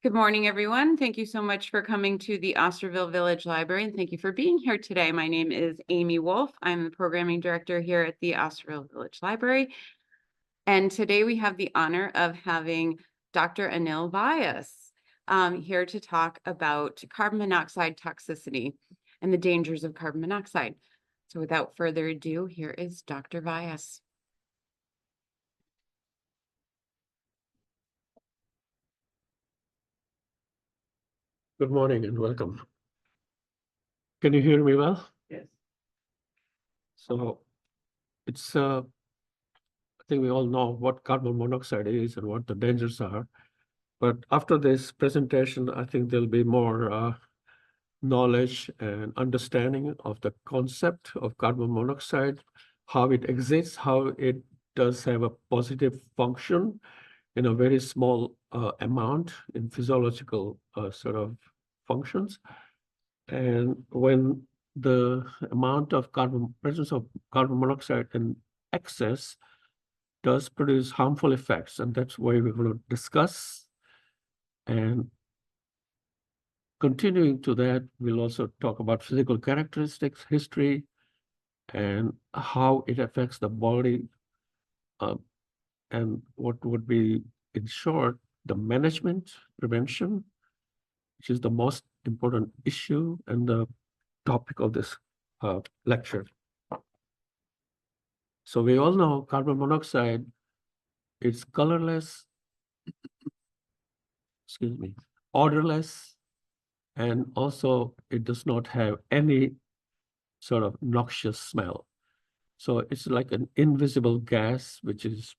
Good morning, everyone. Thank you so much for coming to the Osterville Village Library, and thank you for being here today. My name is Amy Wolf. I'm the programming director here at the Osterville Village Library. And today we have the honor of having Dr. Ail Vyas here to talk about carbon monoxide toxicity and the dangers of carbon monoxide. So without further ado, here is Dr. Vyas. Good morning and welcome. Can you hear me well? Yes. So I think we all know what carbon monoxide is and what the dangers are. But after this presentation, I think there'll be more knowledge and understanding of the concept of carbon monoxide, how it exists, how it does have a positive function in a very small amount in physiological sort of functions. And when the amount of presence of carbon monoxide in excess does produce harmful effects, and that's why we're going to discuss. And continuing to that, we'll also talk about physical characteristics, history, and how it affects the body, and what would be, in short, the management, prevention, which is the most important issue and the topic of this lecture. So we all know carbon monoxide is colorless, odorless, and also it does not have any sort of noxious smell. So it's like an invisible gas, which is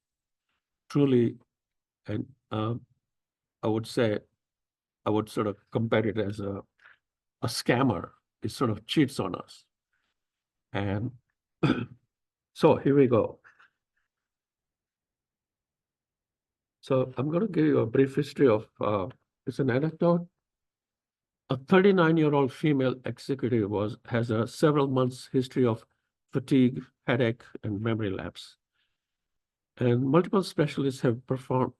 truly, and I would say, I would sort of compare it as a scammer. It sort of cheats on us. And so here we go. So I'm going to give you a brief history of, it's an anecdote. A 39-year-old female executive has a several months history of fatigue, headache, and memory lapse. And multiple specialists have performed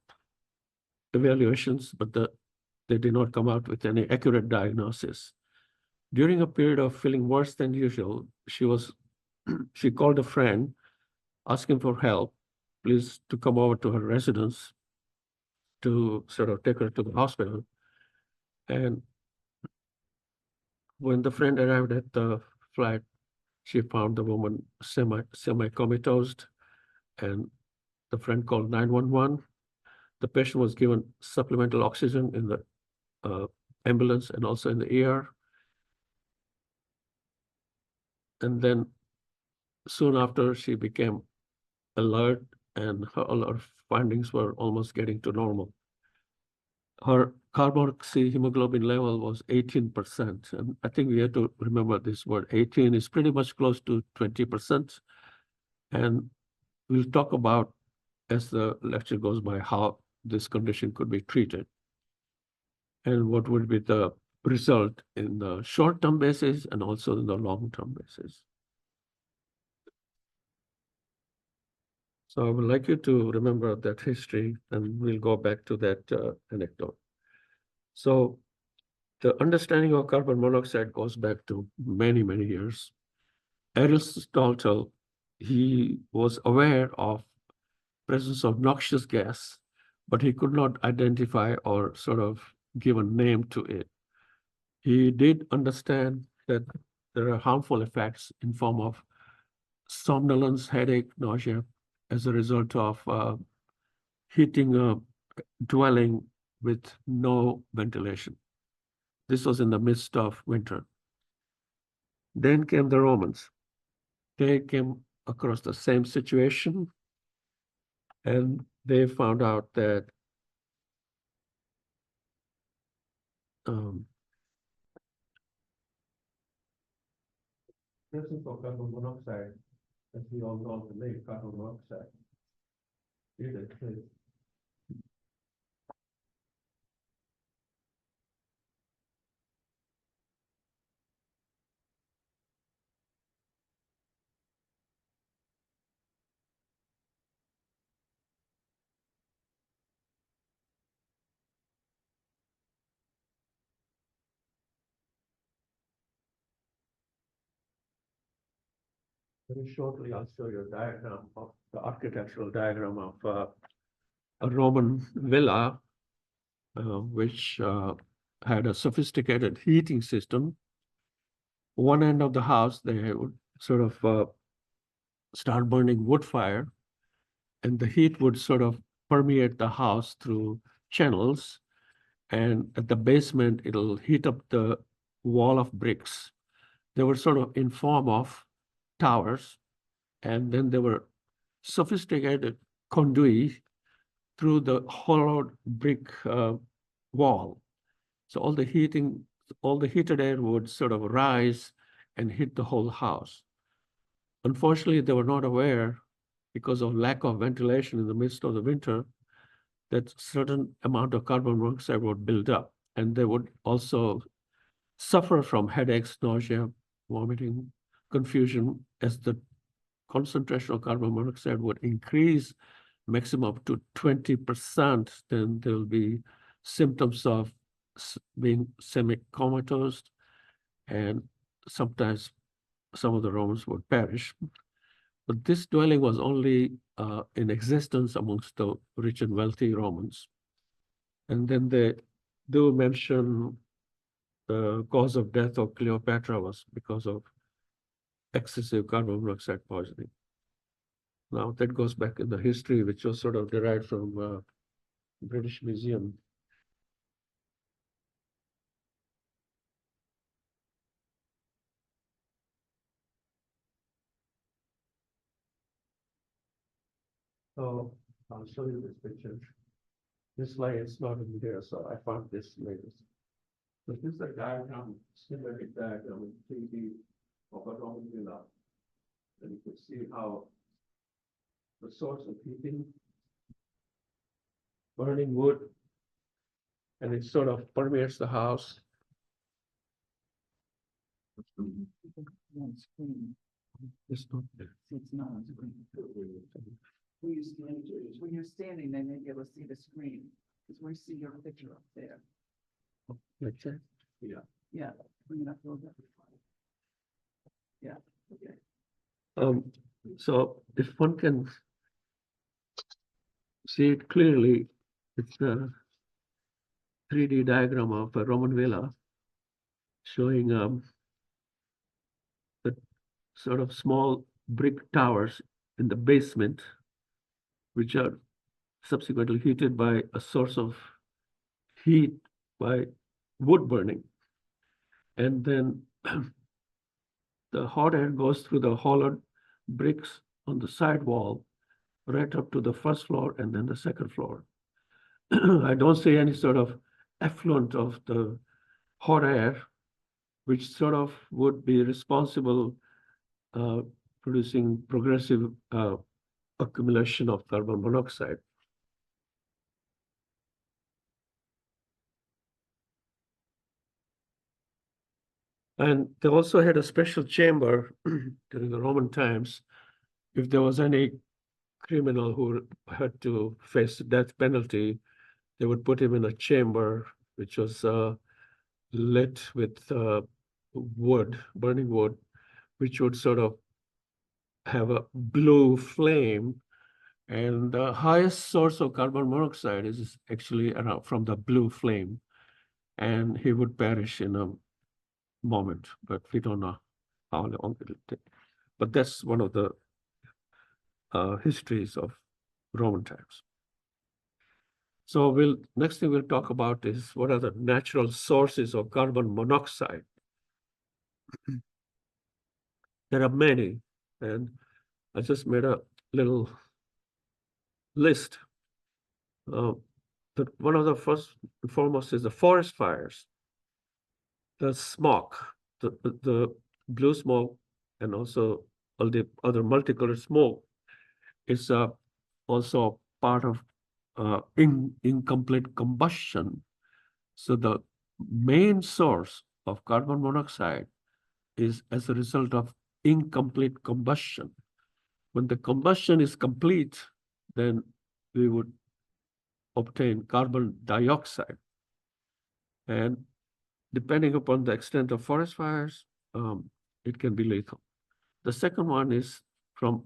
evaluations, but they did not come out with any accurate diagnosis. During a period of feeling worse than usual, she called a friend asking for help, please to come over to her residence to sort of take her to the hospital. And when the friend arrived at the flat, she found the woman semi-comatose, and the friend called 911. The patient was given supplemental oxygen in the ambulance and also in the ER. And then soon after, she became alert, and all her findings were almost getting to normal. Her carboxyhemoglobin level was 18%. And I think we have to remember this word 18 is pretty much close to 20%. And we'll talk about, as the lecture goes by, how this condition could be treated and what would be the result in the short-term basis and also in the long-term basis. So I would like you to remember that history, and we'll go back to that anecdote. So the understanding of carbon monoxide goes back to many, many years. Aristotle, he was aware of presence of noxious gas, but he could not identify or sort of give a name to it. He did understand that there are harmful effects in form of somnolence, headache, nausea, as a result of heating a dwelling with no ventilation. This was in the midst of winter. Then came the Romans. They came across the same situation, and they found out that presence of carbon monoxide, as we all know, the name carbon monoxide, is a Very shortly, I'll show you a diagram of the architectural diagram of a Roman villa, which had a sophisticated heating system. One end of the house, they would sort of start burning wood fire, and the heat would sort of permeate the house through channels. And at the basement, it'll heat up the wall of bricks. They were sort of in form of towers, and then there were sophisticated conduit through the hollowed brick wall. So all the heated air would sort of rise and hit the whole house. Unfortunately, they were not aware, because of lack of ventilation in the midst of the winter, that certain amount of carbon monoxide would build up, and they would also suffer from headaches, nausea, vomiting, confusion, as the concentration of carbon monoxide would increase maximum up to 20%, then there will be symptoms of being semi-comatose, and sometimes some of the Romans would perish. But this dwelling was only in existence amongst the rich and wealthy Romans. And then they do mention the cause of death of Cleopatra was because of excessive carbon monoxide poisoning. Now that goes back in the history, which was sort of derived from British Museum. So I'll show you this picture. This slide is not in here, so I found this latest. So this is a diagram, schematic diagram in 3D of a Roman villa. And you can see how the source of heating, burning wood, and it sort of permeates the house. It's not there. It's not on screen. When you're standing, they may be able to see the screen, because we see your picture up there. Like that? Yeah. Yeah, bring it up a little bit. Yeah, okay. So if one can see it clearly, it's a 3D diagram of a Roman villa showing the sort of small brick towers in the basement, which are subsequently heated by a source of heat by wood burning. And then the hot air goes through the hollowed bricks on the side wall right up to the first floor and then the second floor. I don't see any sort of effluent of the hot air, which sort of would be responsible producing progressive accumulation of carbon monoxide. And they also had a special chamber during the Roman times. If there was any criminal who had to face the death penalty, they would put him in a chamber which was lit with wood, burning wood, which would sort of have a blue flame. And the highest source of carbon monoxide is actually around from the blue flame. And he would perish in a moment, but we don't know how long it'll take. But that's one of the histories of Roman times. So next thing we'll talk about is what are the natural sources of carbon monoxide. There are many, and I just made a little list. One of the first and foremost is the forest fires, the smoke, the blue smoke, and also all the other multicolored smoke is also part of incomplete combustion. So the main source of carbon monoxide is as a result of incomplete combustion. When the combustion is complete, then we would obtain carbon dioxide. And depending upon the extent of forest fires, it can be lethal. The second one is from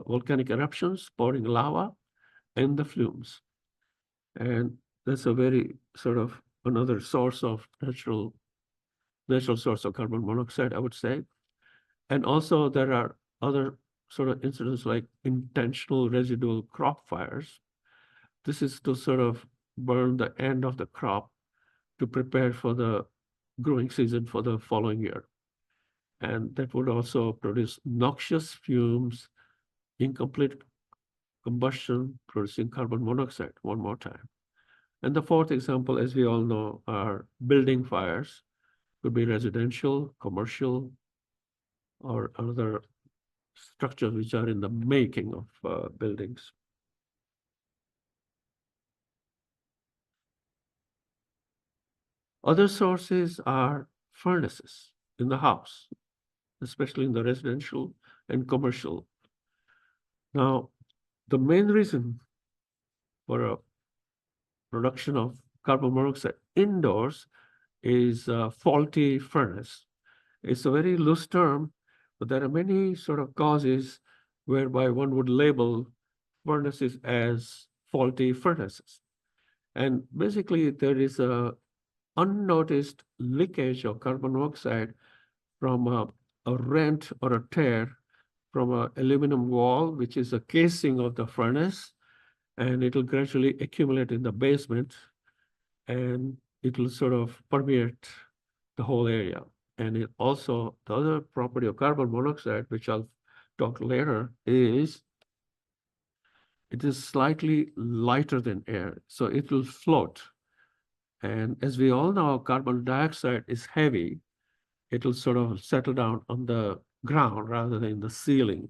volcanic eruptions, pouring lava, and the flumes. And that's a very sort of another source of natural source of carbon monoxide, I would say. And also there are other sort of incidents like intentional residual crop fires. This is to sort of burn the end of the crop to prepare for the growing season for the following year. And that would also produce noxious fumes, incomplete combustion, producing carbon monoxide one more time. And the fourth example, as we all know, are building fires. Could be residential, commercial, or other structures which are in the making of buildings. Other sources are furnaces in the house, especially in the residential and commercial. Now, the main reason for a production of carbon monoxide indoors is a faulty furnace. It's a very loose term, but there are many sort of causes whereby one would label furnaces as faulty furnaces. And basically, there is a unnoticed leakage of carbon monoxide from a rent or a tear from an aluminum wall, which is a casing of the furnace, and it will gradually accumulate in the basement, and it will sort of permeate the whole area. And it also, the other property of carbon monoxide, which I'll talk later, is it is slightly lighter than air, so it will float. And as we all know, carbon dioxide is heavy. It will sort of settle down on the ground rather than the ceiling.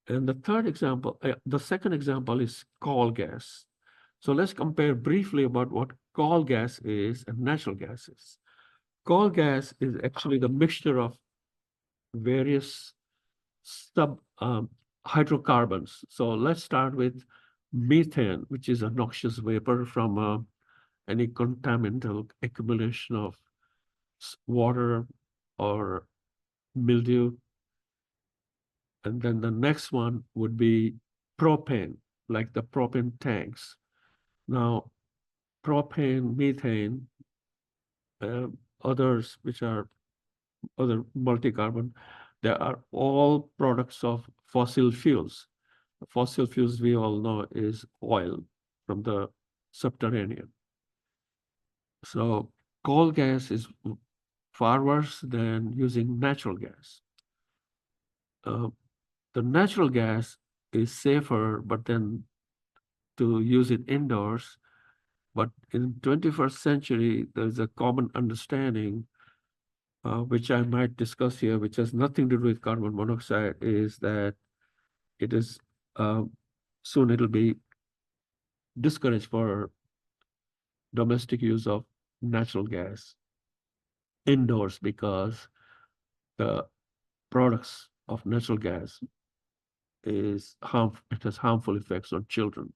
And the second example is coal gas. So let's compare briefly about what coal gas is and natural gas is. Coal gas is actually the mixture of various sub hydrocarbons. So let's start with methane, which is a noxious vapor from any contaminant accumulation of water or mildew. And then the next one would be propane, like the propane tanks. Now, propane, methane, others which are other multi-carbon, they are all products of fossil fuels. Fossil fuels, we all know, is oil from the subterranean. So coal gas is far worse than using natural gas. The natural gas is safer, but then to use it indoors. But in 21st century, there's a common understanding, which I might discuss here, which has nothing to do with carbon monoxide, is that it is soon it'll be discouraged for domestic use of natural gas indoors because the products of natural gas it has harmful effects on children.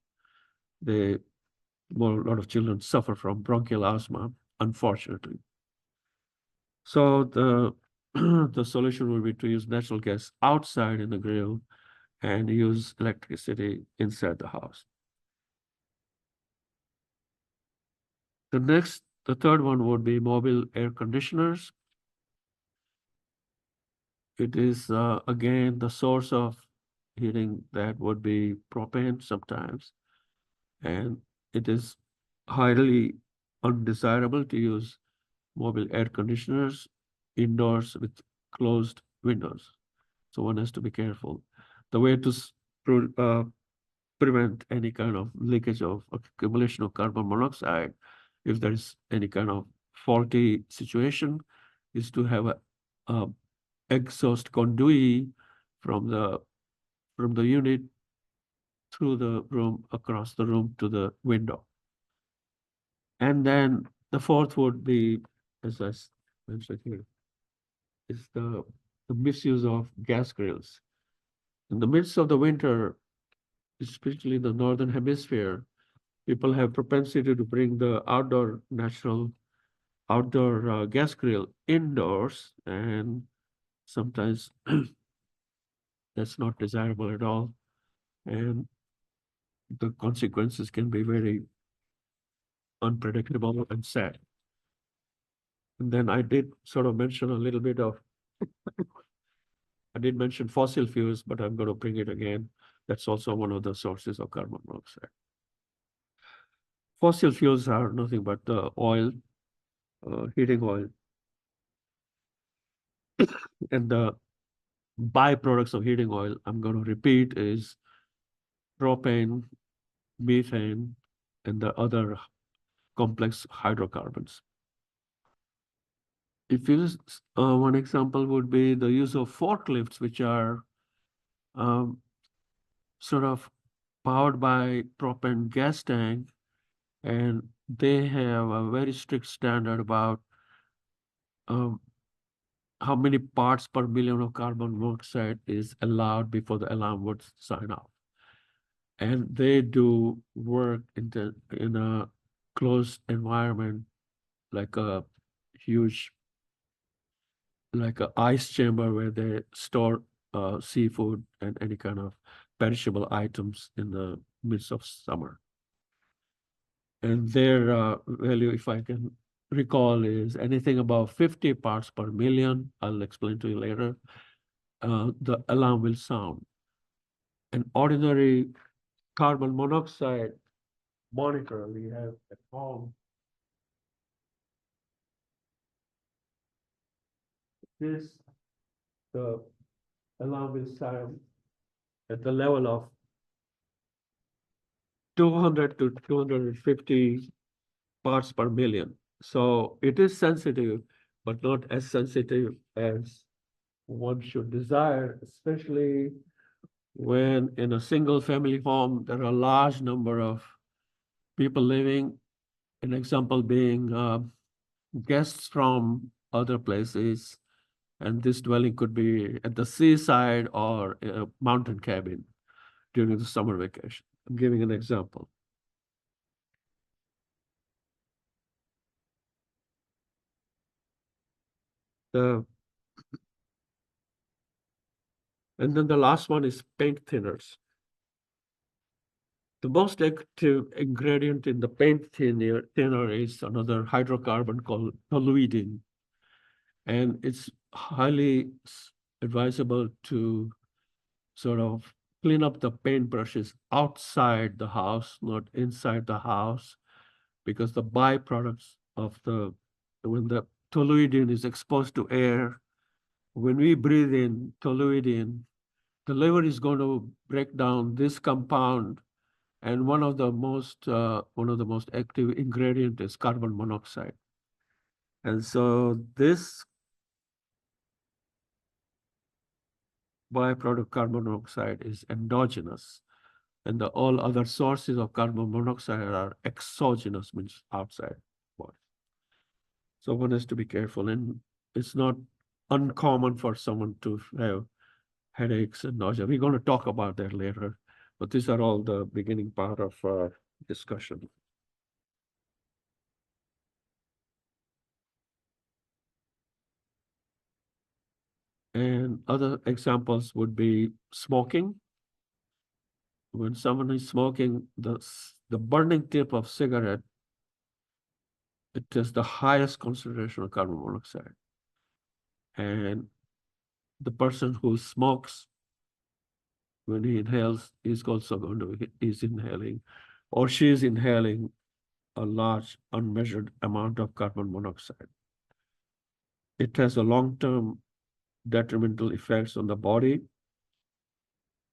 A lot of children suffer from bronchial asthma, unfortunately. So the the solution would be to use natural gas outside in the grill and use electricity inside the house. The third one would be mobile air conditioners. It is again the source of heating that would be propane sometimes, and it is highly undesirable to use mobile air conditioners indoors with closed windows. So one has to be careful. The way to prevent any kind of leakage of accumulation of carbon monoxide, if there is any kind of faulty situation, is to have a exhaust conduit from the unit through the room, across the room to the window. And then the fourth would be, as I mentioned here, is the misuse of gas grills. In the midst of the winter, especially in the northern hemisphere, people have propensity to bring the outdoor gas grill indoors, and sometimes that's not desirable at all. And the consequences can be very unpredictable and sad. And then I did sort of mention a little bit of, I did mention fossil fuels, but I'm going to bring it again. That's also one of the sources of carbon monoxide. Fossil fuels are nothing but oil, heating oil, and the byproducts of heating oil, I'm going to repeat, is propane, methane, and the other complex hydrocarbons. If you one example would be the use of forklifts, which are sort of powered by propane gas tank, and they have a very strict standard about um, how many parts per million of carbon monoxide is allowed before the alarm would sign off. And they do work in a closed environment, like a huge, like a ice chamber where they store seafood and any kind of perishable items in the midst of summer. And their value, if I can recall, is anything above 50 parts per million. I'll explain to you later. The alarm will sound. An ordinary carbon monoxide monitor we have at home, this, the alarm will sound at the level of 200 to 250 parts per million. So it is sensitive, but not as sensitive as one should desire, especially when in a single family home, there are a large number of people living. An example being guests from other places, and this dwelling could be at the seaside or a mountain cabin during the summer vacation. I'm giving an example. And then the last one is paint thinners. The most active ingredient in the paint thinner is another hydrocarbon called toluidine. And it's highly advisable to sort of clean up the paint brushes outside the house, not inside the house, because the byproducts of when the toluidine is exposed to air, when we breathe in toluidine, the liver is going to break down this compound, and one of the most active ingredient is carbon monoxide. And so this byproduct carbon monoxide is endogenous, and all other sources of carbon monoxide are exogenous, means outside body. So one has to be careful, and it's not uncommon for someone to have headaches and nausea. We're going to talk about that later, but these are all the beginning part of our discussion. And other examples would be smoking. When someone is smoking, the burning tip of cigarette, it has the highest concentration of carbon monoxide. And the person who smokes, when he inhales, is also is inhaling, or she is inhaling a large unmeasured amount of carbon monoxide. It has a long-term detrimental effects on the body.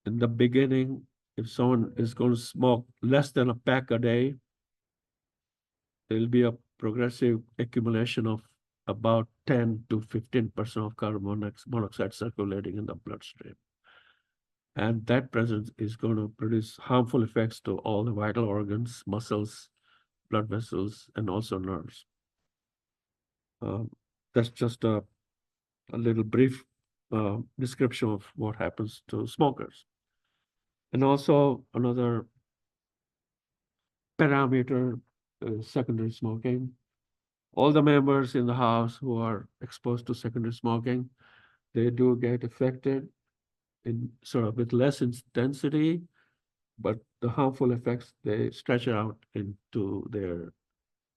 In the beginning, if someone is going to smoke less than a pack a day, there'll be a progressive accumulation of about 10 to 15% of carbon monoxide circulating in the bloodstream. And that presence is going to produce harmful effects to all the vital organs, muscles, blood vessels, and also nerves. That's just a little brief description of what happens to smokers. And also another parameter is secondary smoking. All the members in the house who are exposed to secondary smoking, they do get affected in sort of with less intensity, but the harmful effects, they stretch out into their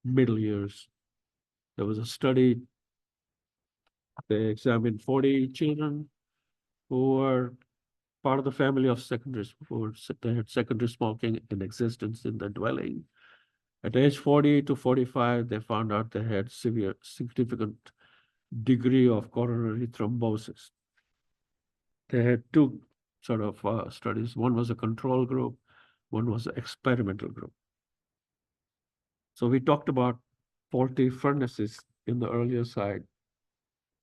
middle years. There was a study, they examined 40 children who were part of the family of they had secondary smoking in existence in the dwelling. At age 40 to 45, they found out they had significant degree of coronary thrombosis. They had two sort of studies. One was a control group, one was an experimental group. So we talked about faulty furnaces in the earlier side.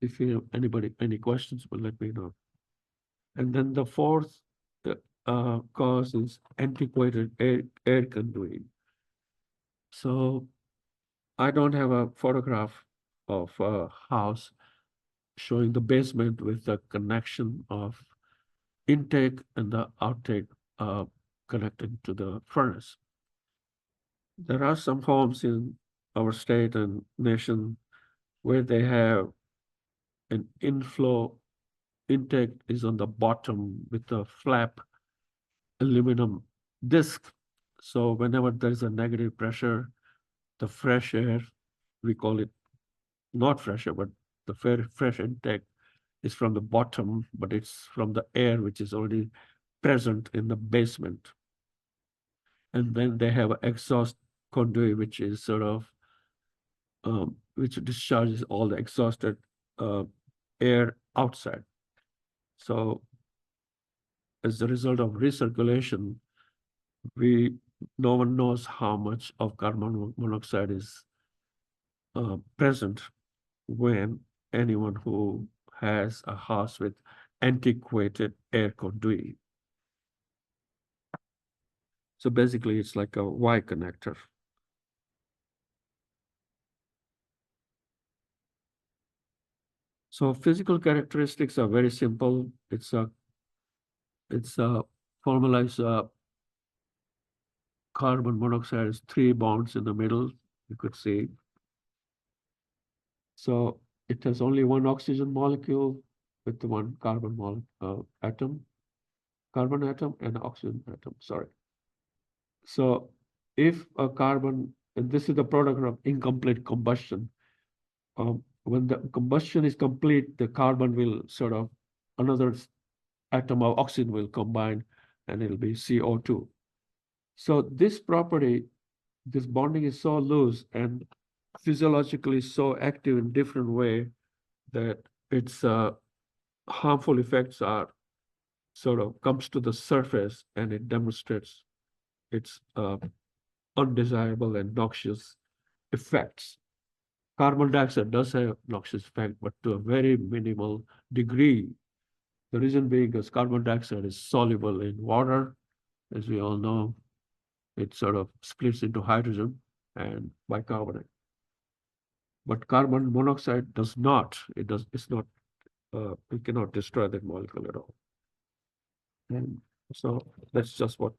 If you have any questions, well, let me know. And then the fourth cause is antiquated air conduit. So I don't have a photograph of a house showing the basement with the connection of intake and the outtake connected to the furnace. There are some homes in our state and nation where they have an inflow intake is on the bottom with a flap aluminum disc. So whenever there is a negative pressure, the fresh air, we call it not fresh air, but the fresh intake is from the bottom, but it's from the air which is already present in the basement. And then they have an exhaust conduit, which is sort of, which discharges all the exhausted air outside. So as a result of recirculation, no one knows how much of carbon monoxide is present when anyone who has a house with antiquated air conduit. So basically, it's like a Y connector. So physical characteristics are very simple. It's a formalized carbon monoxide has 3 bonds in the middle, you could see. So it has only one oxygen molecule with the one carbon atom and oxygen atom, sorry. So if a carbon, and this is the product of incomplete combustion, when the combustion is complete, the carbon will sort of, another atom of oxygen will combine and it'll be CO2. So this property, this bonding is so loose and physiologically so active in different way that its harmful effects are sort of comes to the surface and it demonstrates its undesirable and noxious effects. Carbon dioxide does have noxious effect, but to a very minimal degree. The reason being is carbon dioxide is soluble in water, as we all know. It sort of splits into hydrogen and bicarbonate. But carbon monoxide does not. It's not. We cannot destroy that molecule at all. And so that's just what.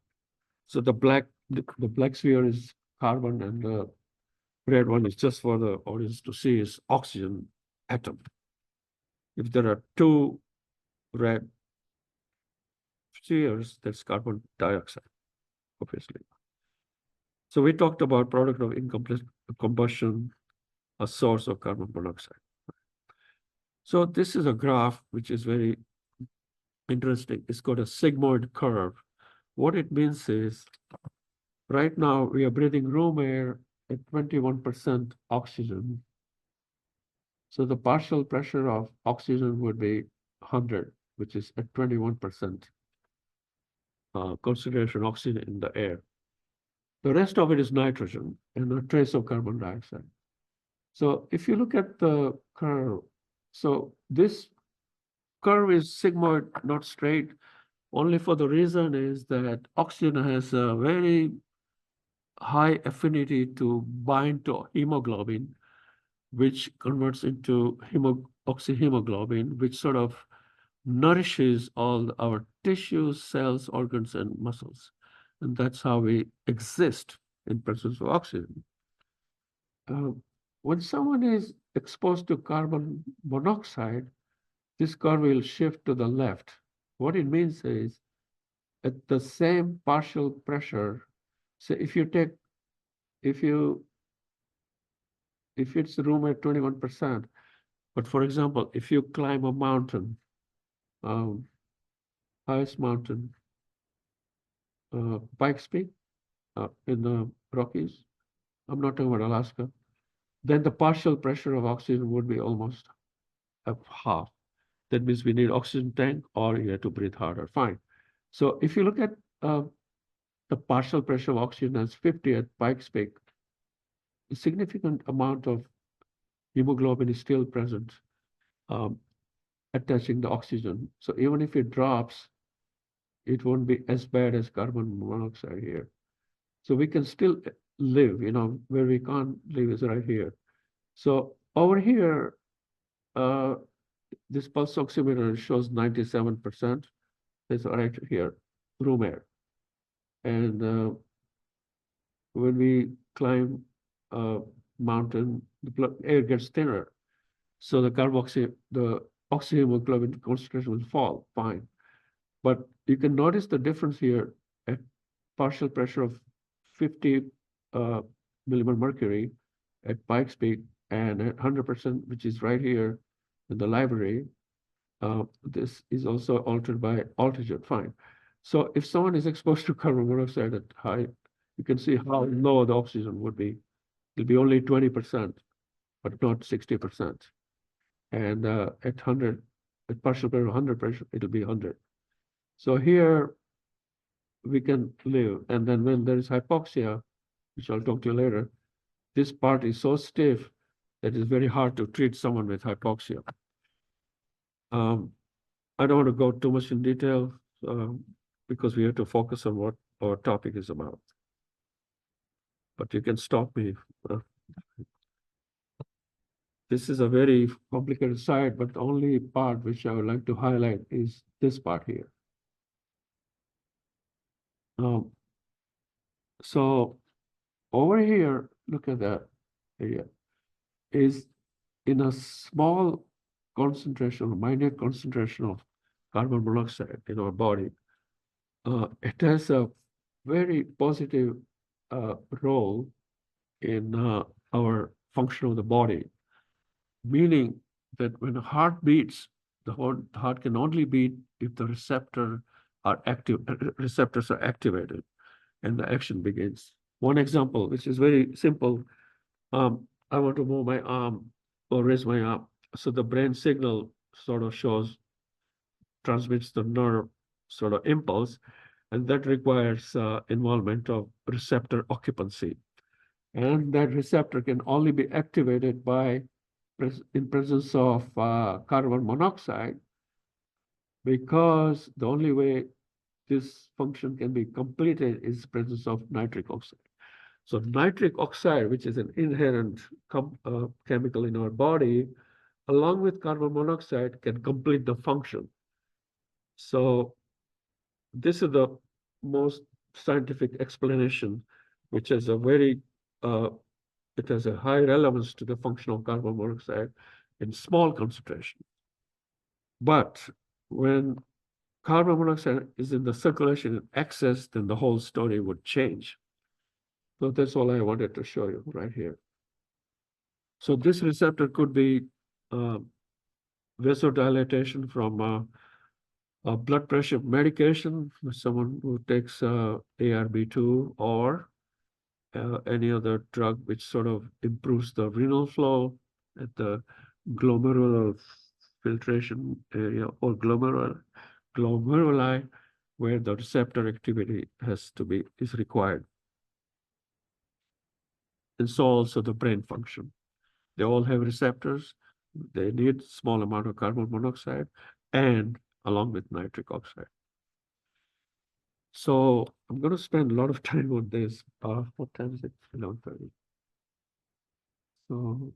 So the black sphere is carbon, and the red one is just for the audience to see is oxygen atom. If there are 2 red spheres, that's carbon dioxide, obviously. So we talked about product of incomplete combustion, a source of carbon monoxide. So this is a graph which is very interesting. It's got a sigmoid curve. What it means is, right now we are breathing room air at 21% oxygen. So the partial pressure of oxygen would be 100, which is at 21% concentration oxygen in the air. The rest of it is nitrogen and a trace of carbon dioxide. So if you look at the curve, so this curve is sigmoid, not straight, only for the reason is that oxygen has a very high affinity to bind to hemoglobin, which converts into oxyhemoglobin, which sort of nourishes all our tissues, cells, organs, and muscles. And that's how we exist in presence of oxygen. When someone is exposed to carbon monoxide, this curve will shift to the left. What it means is at the same partial pressure, so if you take, if it's room at 21%, but for example, if you climb a mountain, highest mountain, Pikes Peak, in the Rockies, I'm not talking about Alaska, then the partial pressure of oxygen would be almost half. That means we need oxygen tank or you have to breathe harder. Fine. So if you look at the partial pressure of oxygen as 50 at Pikes Peak, a significant amount of hemoglobin is still present, attaching the oxygen. So even if it drops, it won't be as bad as carbon monoxide here. So we can still live, where we can't live is right here. So over here, this pulse oximeter shows 97%. It's right here, room air. And when we climb a mountain, the air gets thinner. So the oxyhemoglobin concentration will fall, fine. But you can notice the difference here at partial pressure of 50 millimole mercury at Pikes Peak and at 100%, which is right here in the library. This is also altered by altitude, fine. So if someone is exposed to carbon monoxide at high, you can see how low the oxygen would be. It'll be only 20%, but not 60%. And at partial pressure, 100 pressure, it'll be 100. So here we can live. And then when there is hypoxia, which I'll talk to you later, this part is so stiff that it's very hard to treat someone with hypoxia. I don't want to go too much in detail because we have to focus on what our topic is about. But you can stop me. This is a very complicated side, but the only part which I would like to highlight is this part here. So over here, look at that area, is in a small concentration, minute concentration of carbon monoxide in our body. It has a very positive role in our function of the body, meaning that when the heart beats, the heart can only beat if the receptors are activated and the action begins. One example, which is very simple, I want to move my arm or raise my arm. So the brain signal sort of transmits the nerve sort of impulse, and that requires involvement of receptor occupancy. And that receptor can only be activated in presence of carbon monoxide, because the only way this function can be completed is presence of nitric oxide. So nitric oxide, which is an inherent chemical in our body, along with carbon monoxide, can complete the function. So this is the most scientific explanation, which has it has a high relevance to the function of carbon monoxide in small concentration. But when carbon monoxide is in the circulation in excess, then the whole story would change. So that's all I wanted to show you right here. So this receptor could be vasodilatation from a blood pressure medication, someone who takes ARB2 or any other drug which sort of improves the renal flow at the glomerular filtration area or glomeruli, where the receptor activity is required. And so also the brain function. They all have receptors. They need small amount of carbon monoxide and along with nitric oxide. So I'm going to spend a lot of time on this. What time is it? 11:30. So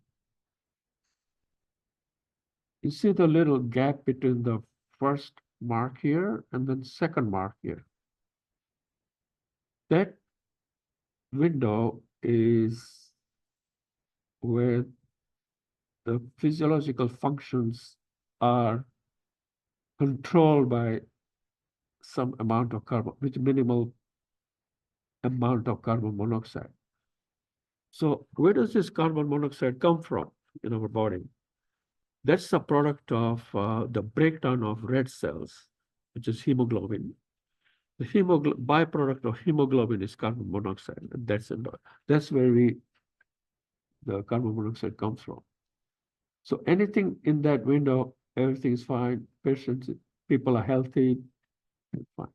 you see the little gap between the first mark here and then second mark here. That window is where the physiological functions are controlled by some amount of carbon, with minimal amount of carbon monoxide. So where does this carbon monoxide come from in our body? That's a product of the breakdown of red cells, which is hemoglobin. The byproduct of hemoglobin is carbon monoxide, and that's where the carbon monoxide comes from. So anything in that window, everything is fine. People are healthy, and fine.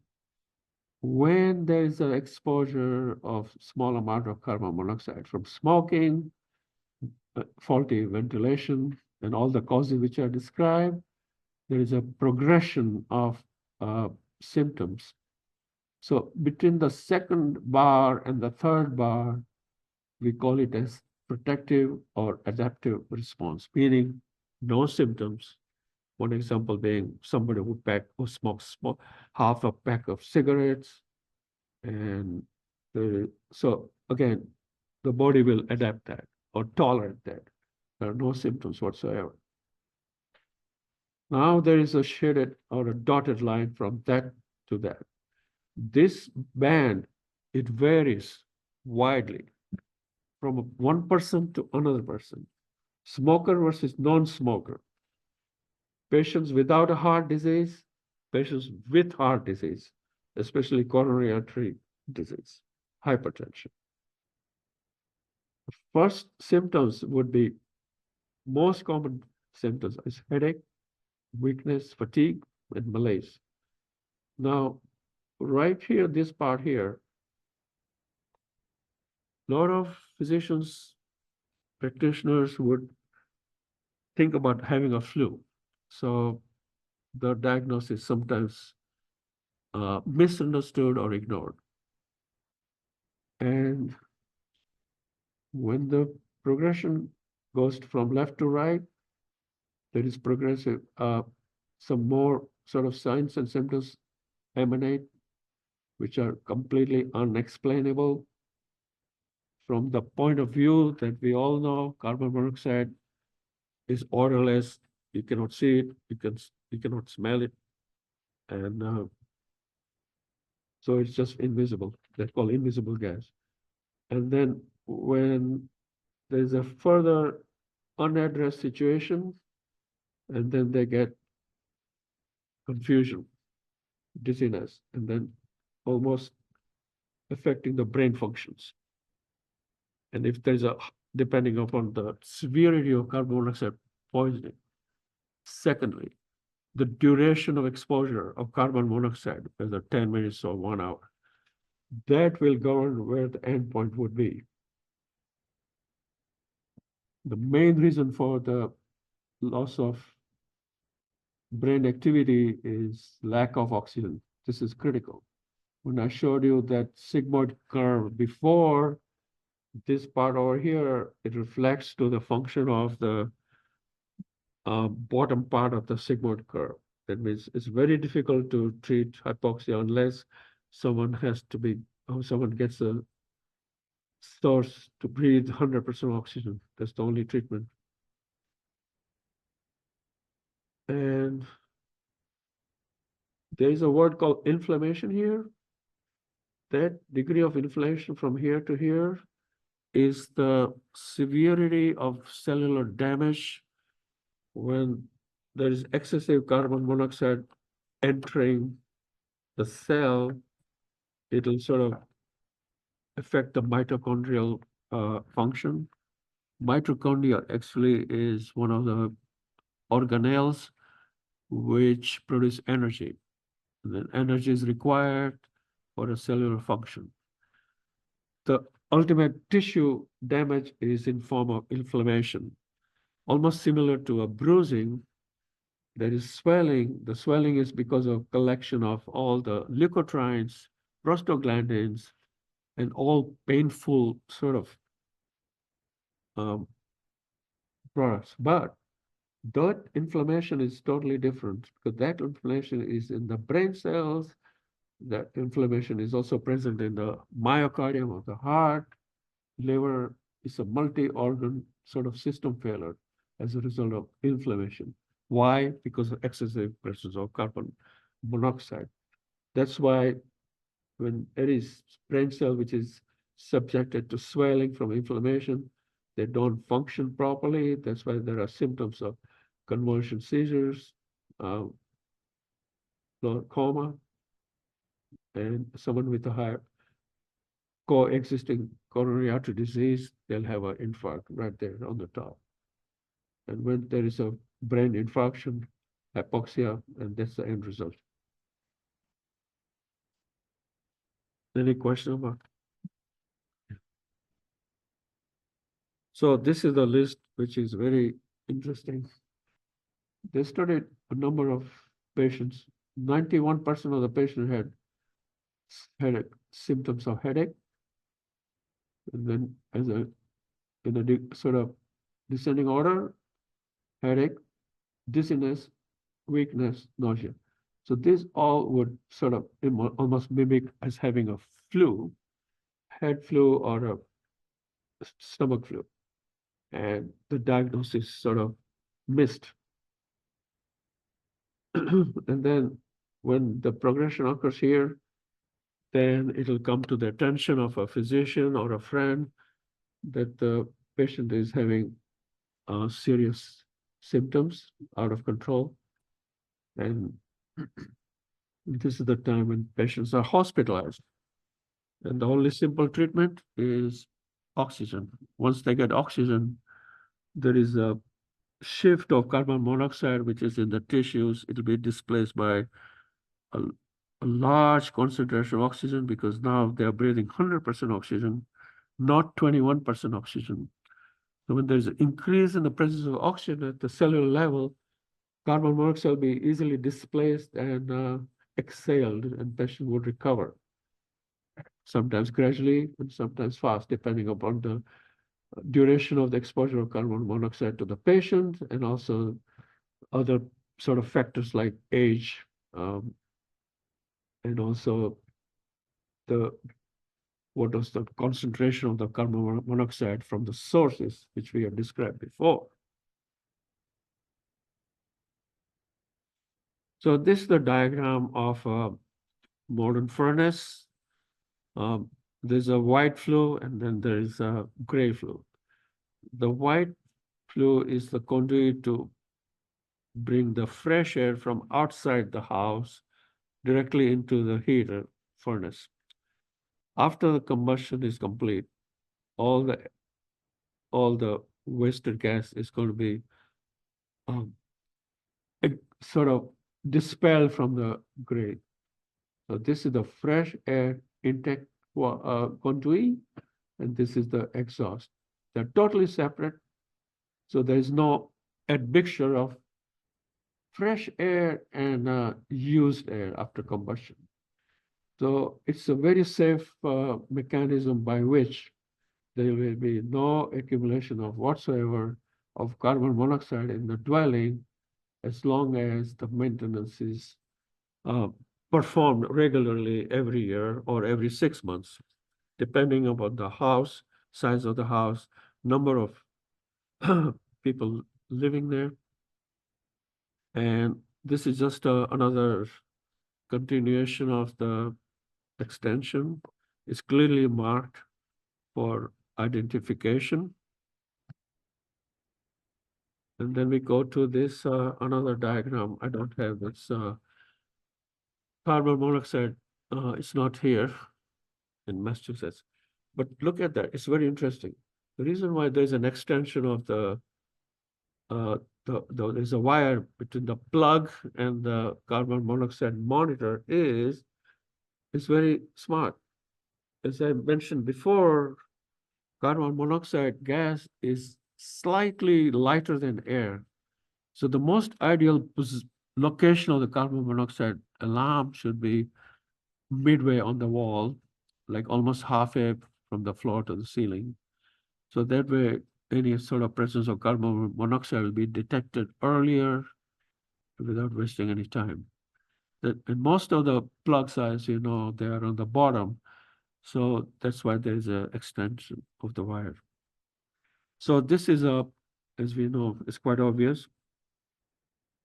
When there is an exposure of small amount of carbon monoxide from smoking, faulty ventilation, and all the causes which are described, there is a progression of symptoms. So between the second bar and the third bar, we call it as protective or adaptive response, meaning no symptoms. One example being somebody who smokes half a pack of cigarettes, and so again, the body will adapt that or tolerate that. There are no symptoms whatsoever. Now there is a shaded or a dotted line from that to that. This band, it varies widely from one person to another person. Smoker versus non-smoker. Patients without a heart disease, patients with heart disease, especially coronary artery disease, hypertension. The first symptoms would be, most common symptoms is headache, weakness, fatigue, and malaise. Now, right here, this part here, a lot of physicians, practitioners would think about having a flu. So the diagnosis sometimes misunderstood or ignored. And when the progression goes from left to right, there is progressive, some more sort of signs and symptoms emanate, which are completely unexplainable from the point of view that we all know carbon monoxide is odorless. You cannot see it, you cannot smell it, and so it's just invisible. That's called invisible gas. And then when there's a further unaddressed situation, and then they get confusion, dizziness, and then almost affecting the brain functions. And if there's depending upon the severity of carbon monoxide poisoning. Secondly, the duration of exposure of carbon monoxide, whether 10 minutes or 1 hour, that will govern where the endpoint would be. The main reason for the loss of brain activity is lack of oxygen. This is critical. When I showed you that sigmoid curve before, this part over here, it reflects to the function of the bottom part of the sigmoid curve. That means it's very difficult to treat hypoxia unless someone gets a source to breathe 100% oxygen. That's the only treatment. And there is a word called inflammation here. That degree of inflammation from here to here is the severity of cellular damage when there is excessive carbon monoxide entering the cell. It'll sort of affect the mitochondrial function. Mitochondria actually is one of the organelles which produce energy. And then energy is required for a cellular function. The ultimate tissue damage is in form of inflammation, almost similar to a bruising. There is swelling. The swelling is because of collection of all the leukotrienes, prostaglandins, and all painful sort of products. But that inflammation is totally different because that inflammation is in the brain cells. That inflammation is also present in the myocardium of the heart, liver. It's a multi-organ sort of system failure as a result of inflammation. Why? Because of excessive presence of carbon monoxide. That's why when there is brain cell which is subjected to swelling from inflammation, they don't function properly. That's why there are symptoms of convulsion seizures, uh, coma, and someone with a high coexisting coronary artery disease, they'll have an infarct right there on the top. And when there is a brain infarction, hypoxia, and that's the end result. Any question about? So this is the list, which is very interesting. They studied a number of patients. 91% of the patients had headache, symptoms of headache. And then in a sort of descending order, headache, dizziness, weakness, nausea. So these all would sort of almost mimic as having a flu, head flu or a stomach flu. And the diagnosis sort of missed. And then when the progression occurs here, then it'll come to the attention of a physician or a friend that the patient is having serious symptoms out of control. And this is the time when patients are hospitalized. And the only simple treatment is oxygen. Once they get oxygen, there is a shift of carbon monoxide, which is in the tissues. It'll be displaced by a, a large concentration of oxygen because now they're breathing 100% oxygen, not 21% oxygen. So when there's an increase in the presence of oxygen at the cellular level, carbon monoxide will be easily displaced and exhaled, and patient would recover. Sometimes gradually and sometimes fast, depending upon the duration of the exposure of carbon monoxide to the patient and also other sort of factors like age, and also what was the concentration of the carbon monoxide from the sources, which we have described before. So this is the diagram of a modern furnace. There's a white flue and then there is a gray flue. The white flue is the conduit to bring the fresh air from outside the house directly into the heater furnace. After the combustion is complete, all the wasted gas is going to be sort of dispelled from the grate. So this is the fresh air intake conduit, and this is the exhaust. They're totally separate. So there is no admixture of fresh air and used air after combustion. So it's a very safe mechanism by which there will be no accumulation of whatsoever of carbon monoxide in the dwelling as long as the maintenance is performed regularly every year or every 6 months, depending upon the house, size of the house, number of people living there. And this is just another continuation of the extension. It's clearly marked for identification. And then we go to this another diagram. I don't have this carbon monoxide. It's not here in Massachusetts. But look at that. It's very interesting. The reason why there's an extension of there's a wire between the plug and the carbon monoxide monitor is very smart. As I mentioned before, carbon monoxide gas is slightly lighter than air. So the most ideal location of the carbon monoxide alarm should be midway on the wall, like almost halfway from the floor to the ceiling. So that way, any sort of presence of carbon monoxide will be detected earlier without wasting any time. And most of the plug size, they are on the bottom. So that's why there is an extension of the wire. So this is as we know, it's quite obvious.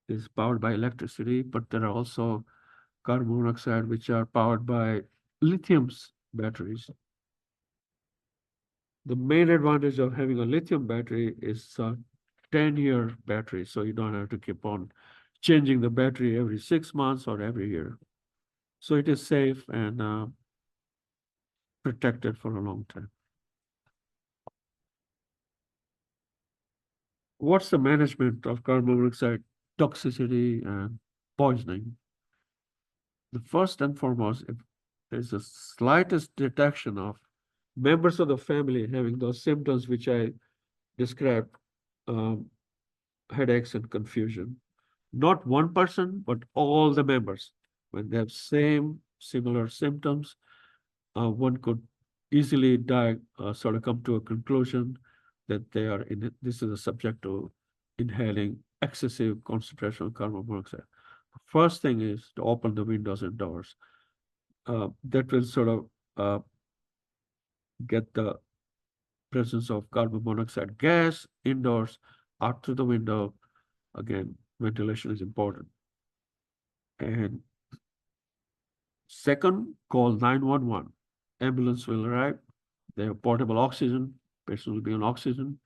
is powered by electricity, but there are also carbon monoxide which are powered by lithium batteries. The main advantage of having a lithium battery is a 10-year battery, so you don't have to keep on changing the battery every 6 months or every year. So it is safe and protected for a long time. What's the management of carbon monoxide toxicity and poisoning? The first and foremost, if there's the slightest detection of members of the family having those symptoms which I described, um, headaches and confusion, not one person, but all the members, when they have similar symptoms, one could easily sort of come to a conclusion that they are this is a subject to inhaling excessive concentration of carbon monoxide. First thing is to open the windows and doors. That will sort of get the presence of carbon monoxide gas indoors, out through the window. Again, ventilation is important. And second, call 911. Ambulance will arrive. They have portable oxygen. Patient will be on oxygen.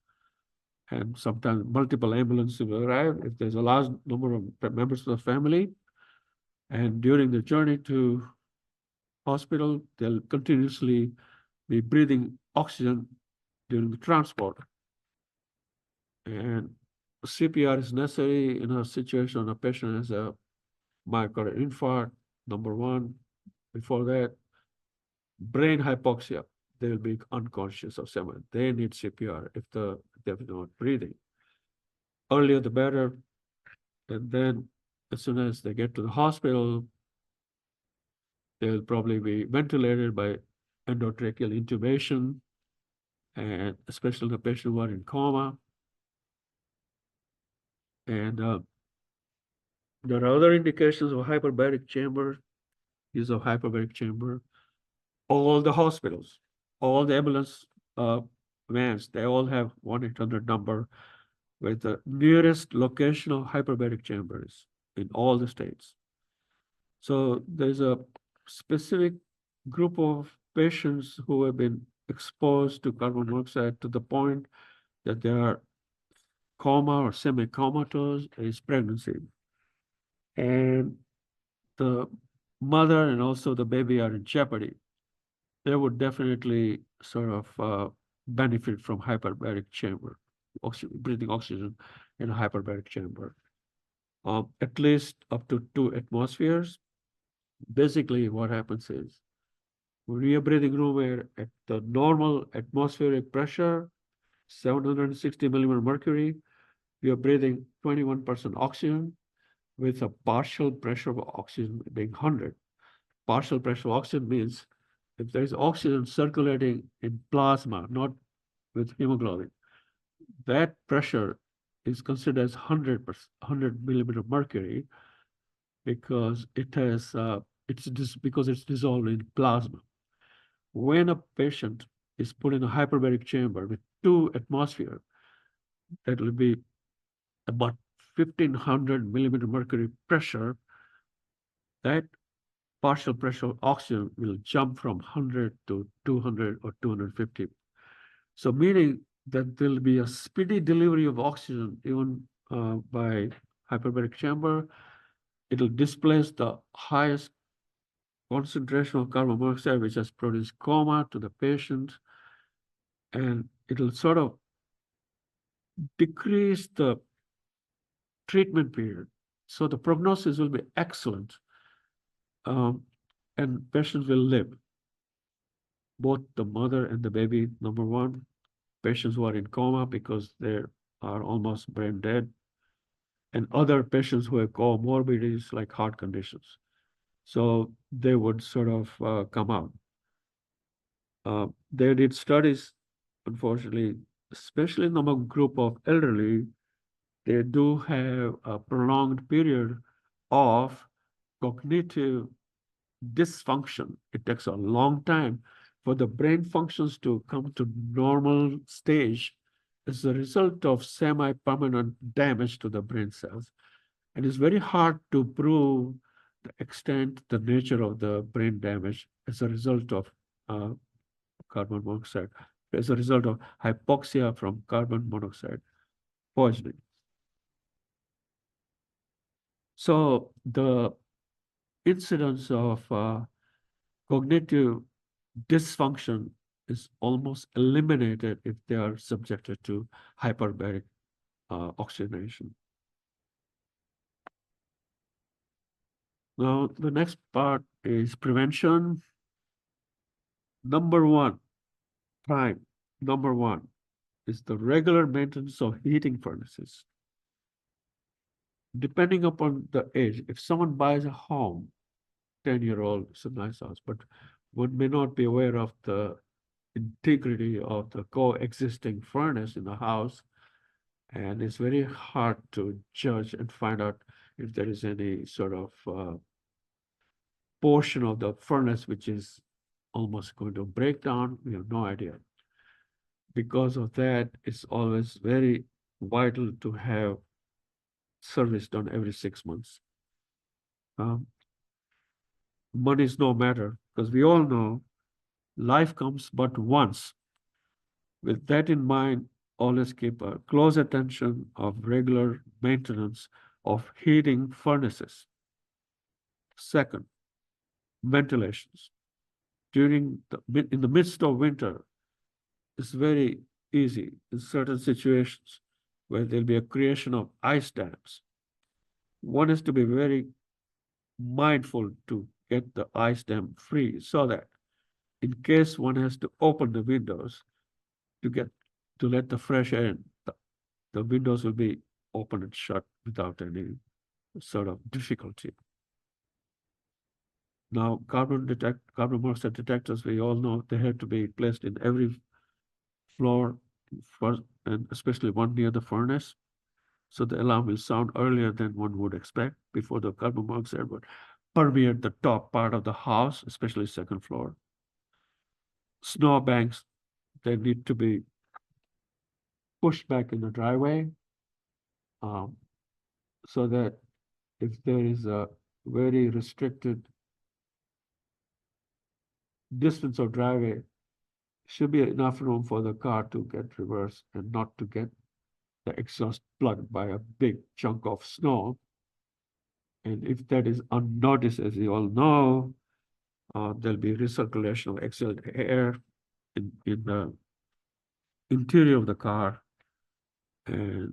And sometimes multiple ambulances will arrive if there's a large number of members of the family. And during the journey to hospital, they'll continuously be breathing oxygen during the transport. And CPR is necessary in a situation when a patient has a myocardial infarct, number one. Before that, brain hypoxia, they will be unconscious or someone. They need CPR if they're not breathing. Earlier the better. And then as soon as they get to the hospital, they'll probably be ventilated by endotracheal intubation, and especially the patient who are in coma. And there are other indications of hyperbaric chamber, use of hyperbaric chamber. All the hospitals, all the ambulance vans, they all have 1-800 number with the nearest location of hyperbaric chambers in all the states. So there's a specific group of patients who have been exposed to carbon monoxide to the point that they are coma or semi-comatose is pregnancy. And the mother and also the baby are in jeopardy. They would definitely sort of benefit from hyperbaric chamber, breathing oxygen in a hyperbaric chamber. At least up to 2 atmospheres. Basically, what happens is when we are breathing room air at the normal atmospheric pressure, 760 millimeter mercury, we are breathing 21% oxygen with a partial pressure of oxygen being 100. Partial pressure of oxygen means if there is oxygen circulating in plasma, not with hemoglobin, that pressure is considered as 100 millimeter mercury because it has because it's dissolved in plasma. When a patient is put in a hyperbaric chamber with 2 atmosphere, that will be about 1500 millimeter mercury pressure. That partial pressure of oxygen will jump from 100 to 200 or 250. So meaning that there will be a speedy delivery of oxygen even by hyperbaric chamber. It will displace the highest concentration of carbon monoxide, which has produced coma to the patient. And it will sort of decrease the treatment period. So the prognosis will be excellent. And patients will live. Both the mother and the baby, number one. Patients who are in coma because they are almost brain dead. And other patients who have comorbidities like heart conditions. So they would sort of come out. They did studies, unfortunately, especially in the group of elderly, they do have a prolonged period of cognitive dysfunction. It takes a long time for the brain functions to come to normal stage as a result of semi-permanent damage to the brain cells. And it's very hard to prove the extent, the nature of the brain damage as a result of uh, carbon monoxide, as a result of hypoxia from carbon monoxide poisoning. So the incidence of cognitive dysfunction is almost eliminated if they are subjected to hyperbaric oxygenation. Now, the next part is prevention. Number one is the regular maintenance of heating furnaces. Depending upon the age, if someone buys a home, 10-year-old, it's a nice house, but one may not be aware of the integrity of the coexisting furnace in the house. And it's very hard to judge and find out if there is any sort of portion of the furnace which is almost going to break down. We have no idea. Because of that, it's always very vital to have service done every 6 months. Money is no matter, because we all know life comes but once. With that in mind, always keep a close attention of regular maintenance of heating furnaces. Second, ventilations. In the midst of winter, it's very easy in certain situations where there'll be a creation of ice dams. One is to be very mindful to get the ice dam free so that in case one has to open the windows to let the fresh air in, the windows will be open and shut without any sort of difficulty. Now, carbon monoxide detectors, we all know they have to be placed in every floor, and especially one near the furnace. So the alarm will sound earlier than one would expect before the carbon monoxide would permeate the top part of the house, especially second floor. Snow banks, they need to be pushed back in the driveway, so that if there is a very restricted distance of driveway, should be enough room for the car to get reversed and not to get the exhaust plugged by a big chunk of snow. And if that is unnoticed, as you all know, there'll be recirculation of exhaled air in the interior of the car, and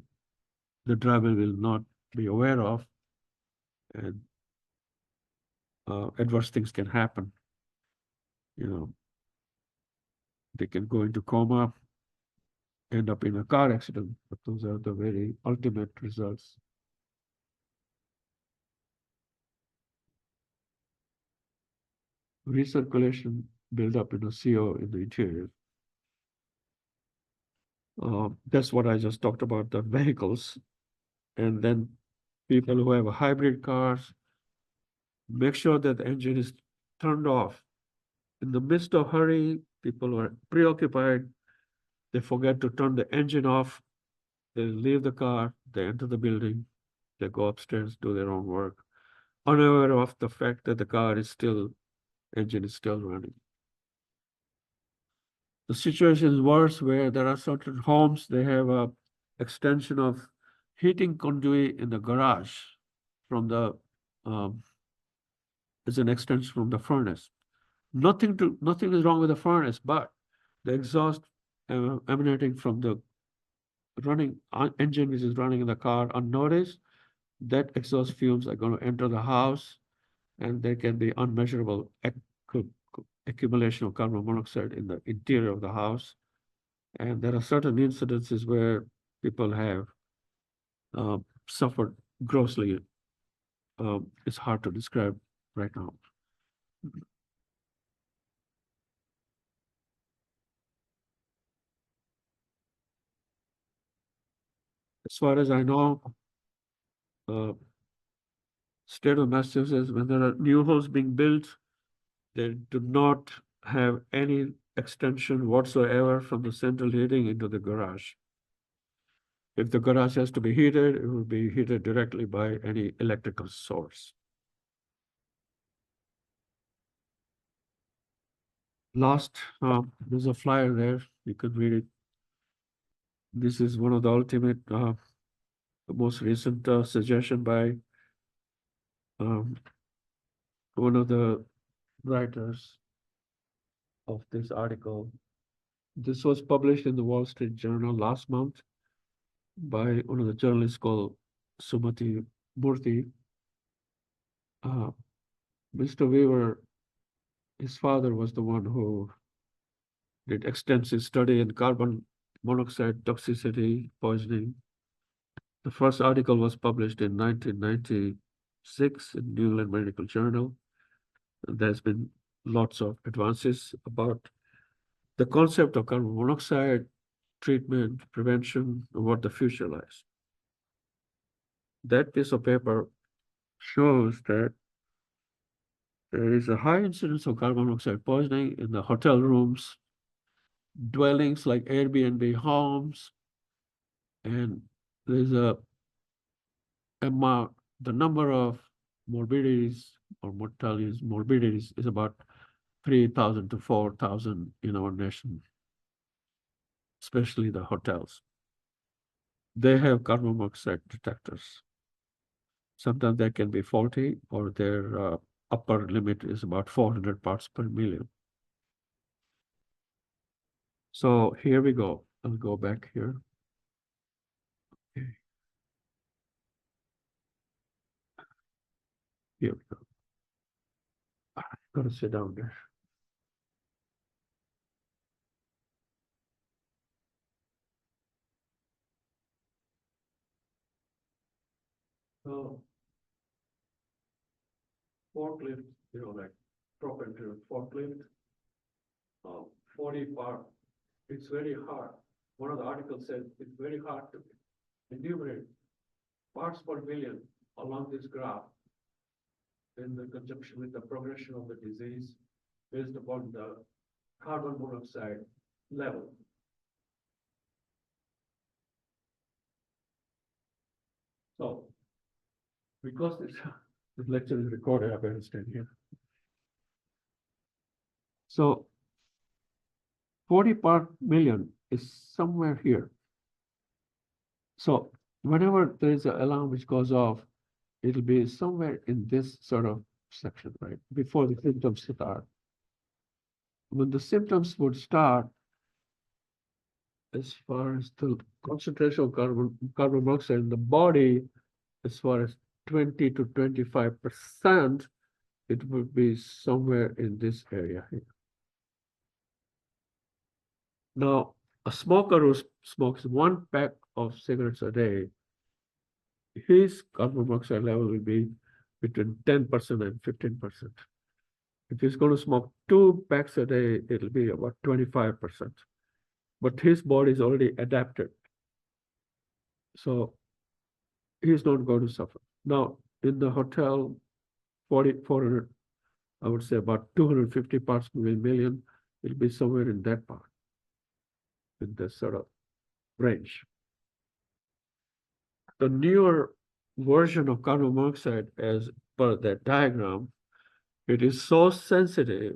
the driver will not be aware of, and adverse things can happen. You know, they can go into coma, end up in a car accident, but those are the very ultimate results. Recirculation build up in a CO in the interior. That's what I just talked about, the vehicles. And then people who have hybrid cars, make sure that the engine is turned off. In the midst of hurry, people are preoccupied. They forget to turn the engine off. They leave the car, they enter the building, they go upstairs, do their own work, unaware of the fact that the engine is still running. The situation is worse where there are certain homes, they have a extension of heating conduit in the garage from the, it's an extension from the furnace. Nothing is wrong with the furnace, but the exhaust emanating from the running engine which is running in the car unnoticed, that exhaust fumes are going to enter the house, and there can be unmeasurable accumulation of carbon monoxide in the interior of the house. And there are certain incidences where people have suffered grossly. It's hard to describe right now. As far as I know, state of Massachusetts, when there are new homes being built, they do not have any extension whatsoever from the central heating into the garage. If the garage has to be heated, it will be heated directly by any electrical source. Last, there's a flyer there. You could read it. This is one of the ultimate, the most recent suggestion by one of the writers of this article. This was published in the Wall Street Journal last month by one of the journalists called Sumati Murthy. Mr. Weaver, his father was the one who did extensive study in carbon monoxide toxicity poisoning. The first article was published in 1996 in New England Medical Journal. There's been lots of advances about the concept of carbon monoxide treatment, prevention, and what the future lies. That piece of paper shows that there is a high incidence of carbon monoxide poisoning in the hotel rooms, dwellings like Airbnb homes, and there's the number of morbidities or morbidities is about 3,000 to 4,000 in our nation, especially the hotels. They have carbon monoxide detectors. Sometimes they can be faulty, or their upper limit is about 400 parts per million. So here we go. I'll go back here. Okay. Here we go. Gotta sit down there. So forklift, like propelled forklift, 40 part. It's very hard. One of the articles said it's very hard to enumerate parts per million along this graph in the conjunction with the progression of the disease based upon the carbon monoxide level. So, because this lecture is recorded, I better stand here. So 40 part million is somewhere here. So whenever there is an alarm which goes off, it'll be somewhere in this sort of section, right? Before the symptoms start. When the symptoms would start, as far as the concentration of carbon monoxide in the body, as far as 20 to 25%, it would be somewhere in this area here. Now, a smoker who smokes 1 pack of cigarettes a day, his carbon monoxide level will be between 10% and 15%. If he's going to smoke 2 packs a day, it'll be about 25%. But his body is already adapted. So he's not going to suffer. Now, in the hotel, 400, I would say about 250 parts per million, it'll be somewhere in that part, in this sort of range. The newer version of carbon monoxide, as per that diagram, it is so sensitive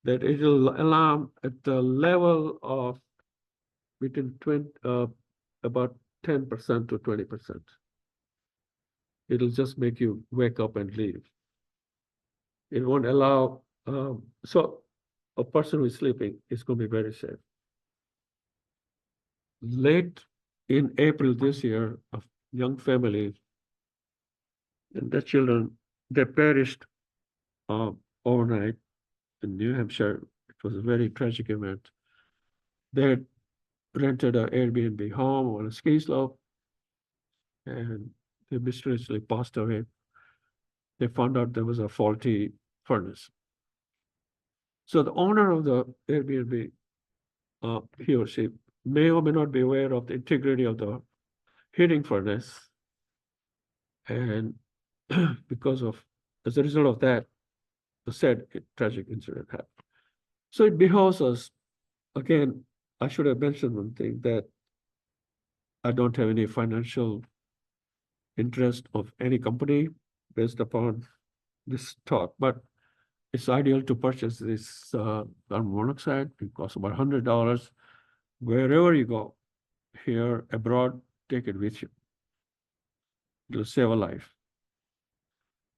that it will alarm at the level of between about 10% to 20%. It'll just make you wake up and leave. It won't allow, so a person who is sleeping is going to be very safe. Late in April this year, a young family and their children, they perished overnight in New Hampshire. It was a very tragic event. They had rented an Airbnb home on a ski slope, and they mysteriously passed away. They found out there was a faulty furnace. So the owner of the Airbnb, he or she may or may not be aware of the integrity of the heating furnace. And as a result of that, the said tragic incident happened. So it behoves us, again, I should have mentioned one thing, that I don't have any financial interest of any company based upon this talk, but it's ideal to purchase this carbon monoxide. It costs about $100. Wherever you go, here, abroad, take it with you. It'll save a life.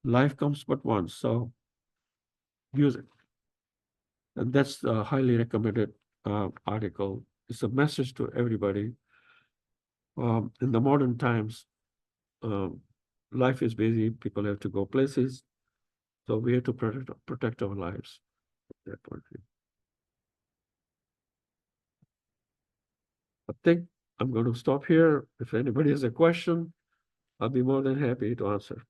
Life comes but once, so use it. And that's a highly recommended article. It's a message to everybody. In the modern times, life is busy. People have to go places. So we have to protect our lives. At that point. I think I'm going to stop here. If anybody has a question, I'll be more than happy to answer.